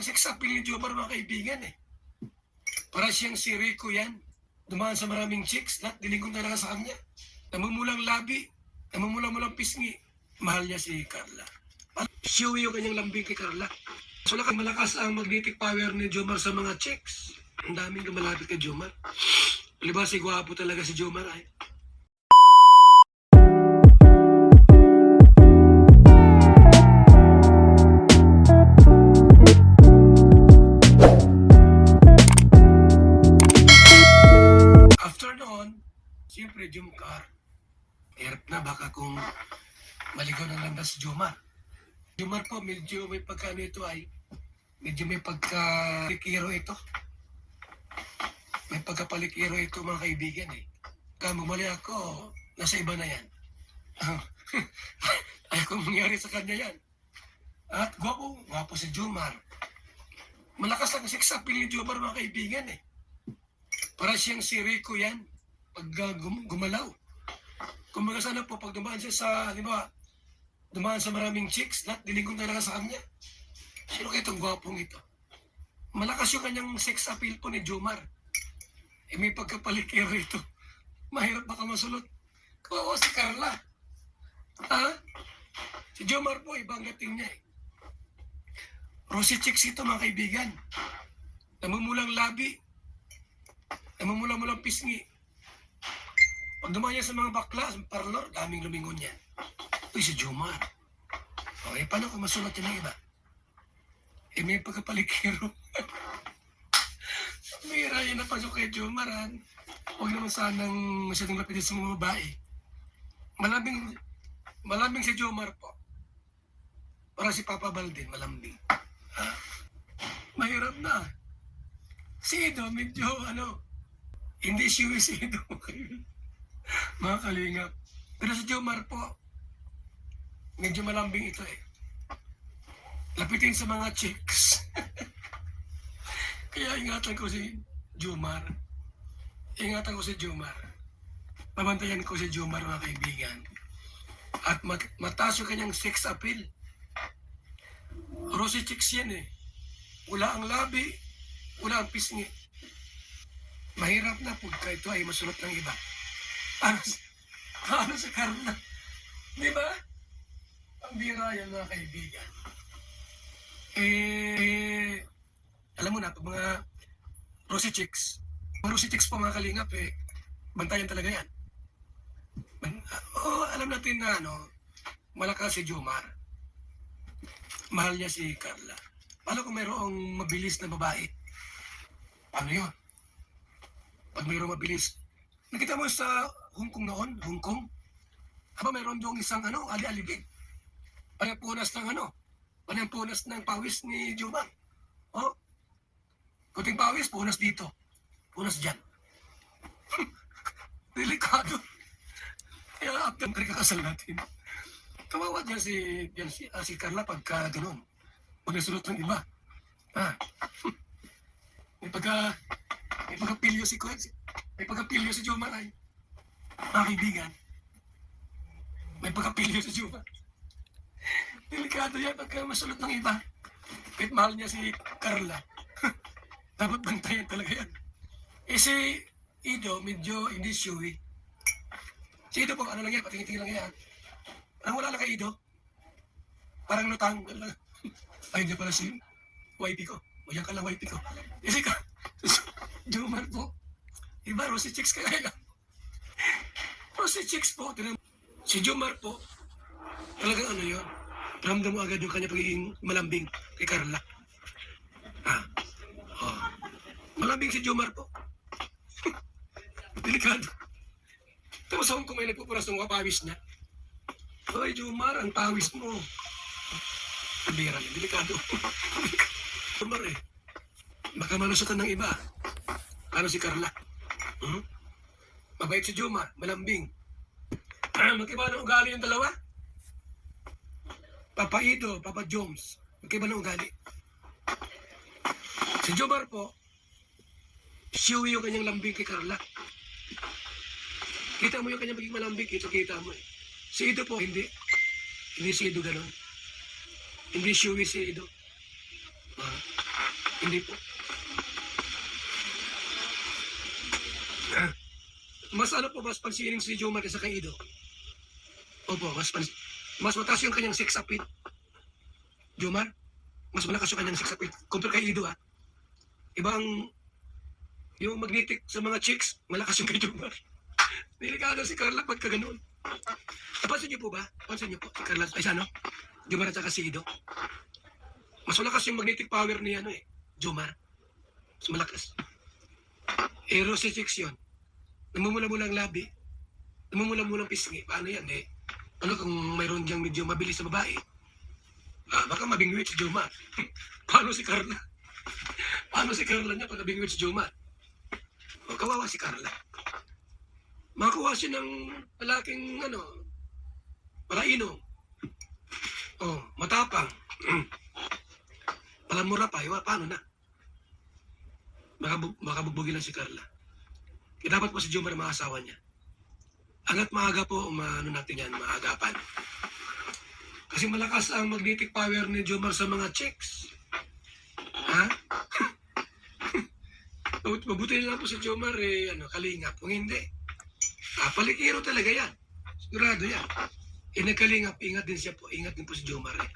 ng sex appeal ni Jomar, mga kaibigan eh. Para siyang si Rico yan. Dumaan sa maraming chicks, lahat dilingkod talaga sa kanya. Namumulang labi, namumulang pisngi. Mahal niya si Carla. Siwi yung kanyang lambing kay Carla. So malakas ang magnetic power ni Jomar sa mga chicks. Ang daming lumalapit kay Jomar. Diba si gwapo talaga si Jomar ay. After noon, siyempre Jomcar. Hirap na baka kung maligaw ng landas si Jomar. Jomar po, medyo may pagka nito ay, medyo may pagka-palikiro ito. May pagka-palikiro ito mga kaibigan eh. Kaya mamali ako, nasa iba na yan. Ayaw kong mangyari sa kanya yan. At gwapo si Jomar. Malakas ang sex appeal ni Jomar mga kaibigan eh. Para siyang si Rico yan, pag gumalaw. Kung baga sana po, pag dumaan siya sa, di ba, dumaan sa maraming chicks, lahat dilingkod talaga sa kanya. Sino kaya itong gwapong ito? Malakas yung kanyang sex appeal po ni Jomar. Eh may pagkapalikiro ito. Mahirap baka masulot. Kawawa si Carla. Ha? Si Jomar po, ibang dating niya eh. Rosy chicks ito mga kaibigan. Namumulang labi. Namumulang pisngi. Pag dumaan niya sa mga bakla, sa parlor, daming lumingon niya. Uy, si Jomar. Okay, paano kung masulat yun ng iba? Eh, may pagkapalikiro. May raya na pasok kay Jomar, ha? Huwag naman sanang masyadong lapitin sa mga babae. Malambing si Jomar po. Para si Papa Baldin, malambing. Ha? Mahirap na. Si Ido, medyo, hindi siwi si Ido. Mga kalingap. Pero si Jomar po, medyo malambing ito eh. Lapitin sa mga chicks. Kaya ingatan ko si Jomar. Ingatan ko si Jomar. Pamantayan ko si Jomar mga kaibigan. At mataas yung kanyang sex appeal. Rosy chicks yan eh. Wala ang labi, wala ang pisngi. Mahirap na pagka ito ay masulot ng iba. Ano sa Carla? Di ba? Ang bira yan mga kaibigan. Alam mo na, pag mga Rosy chicks po mga kalingap bantayan talaga yan. Alam natin na malakas si Jomar. Mahal niya si Carla. Paano kung mayroong mabilis na babae? Ano yun? Pag mayroong mabilis. Nakita mo sa Hong Kong noon? Hong Kong? Mayroon doon isang ali-aligid. Parang punas ng pawis ni Jomar. Oh, kuting pawis, punas dito. Punas dyan. Delikado. Kaya after kakasal natin. Kawawa dyan si Carla pagka gano'n. Pag nasulot ng iba. May pagkapilyo si Jomar ay. Mga kaibigan. May pagkapilyo si Jomar. Delikado yan pagka masulot ng iba. Kahit mahal niya si Carla. Dapat bantayan talaga yan. Si Ido, medyo hindi sure. Si Ido po, lang yan, patingin-tingin lang yan. Parang wala lang kay Ido. Parang lutang. Ay, hindi pala si wifey ko. O yan ka lang wifey ko. Kasi Jomar po. Iba, Rosy chicks kaya lang. Rosy chicks po. Si Jomar po, talagang yun. Ramdam mo agad yung kanya pagiging malambing kay Carla. Malambing si Jomar po. Delikado. Tapos sa Hong Kong may nagpupunas ng pawis niya. Hoy, Jomar, ang pawis mo. Kabira niya, delikado. Jomar baka malusutan ng iba. Ano si Carla? Mabait si Jomar, malambing. Magkiba ng ugali yung dalawa? Papa Ido, Papa Joms. Magkiba ng ugali. Si Jomar po, siwi yung kanyang lambing kay Carla. Kita mo yung kanyang maging malambing, kita mo eh. Si Ido po, hindi. Hindi si Ido ganun. Hindi siwi si Ido. Hindi po. Mas ano po, mas pansinin si Jomar kaysa kay Ido. Opo, mas mataas yung kanyang sex appeal. Jomar, mas malakas yung kanyang sex appeal. Compare kay Ido, ha. Ibang, yung magnetic sa mga chicks, malakas yung kay Jomar. Delikado si Carla pagka ganun. Napansin niyo po ba? Napansin niyo po si Carla, ay ano? Jomar at saka si Ido. Mas malakas yung magnetic power ni ano eh, Jomar. Mas malakas. Rosy chicks yun. Namumula-mulang labi. Namumula-mulang pisngi. Paano yan eh? Ano kung mayroon diyang medyo mabilis sa babae? Baka mabingwit si Jomar. Paano si Carla? Paano si Carla niya pag nabingwit si Jomar? O, kawawa si Carla. Makakuha siya ng lalaking ano, paraino. Oh, matapang. Palamura pa, paano na? Baka bugbugin lang si Carla. Kaya dapat po si Jomar mga asawa niya. Hanggat maaga po, ano natin yan, maagapan. Kasi malakas ang magnetic power ni Jomar sa mga chicks. Ha? Mabuti na lang po si Jomar, kalingap. Kung hindi, palikiro talaga yan. Sigurado yan. Nagkalingap, ingat din siya po. Ingat din po si Jomar eh.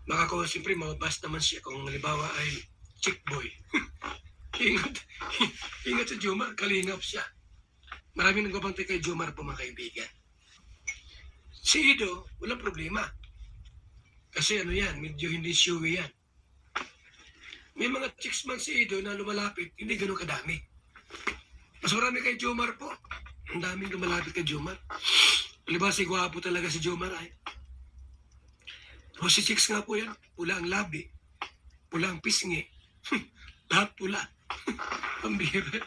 Baka ko, siyempre, mababas naman siya kung halimbawa ay chick boy. ingat, ingat si Jomar, kalingap siya. Maraming nagbabantay kay Jomar po mga kaibigan. Si Ido, walang problema. Kasi ano yan, medyo hindi showy yan. May mga chicks man si Ido na lumalapit, hindi ganun kadami. Mas marami kay Jomar po. Ang daming lumalapit kay Jomar. Halimbawa si gwapo talaga si Jomar ay. O si chicks nga po yan, pula ang labi, pula ang pisngi, lahat pula. Pambira.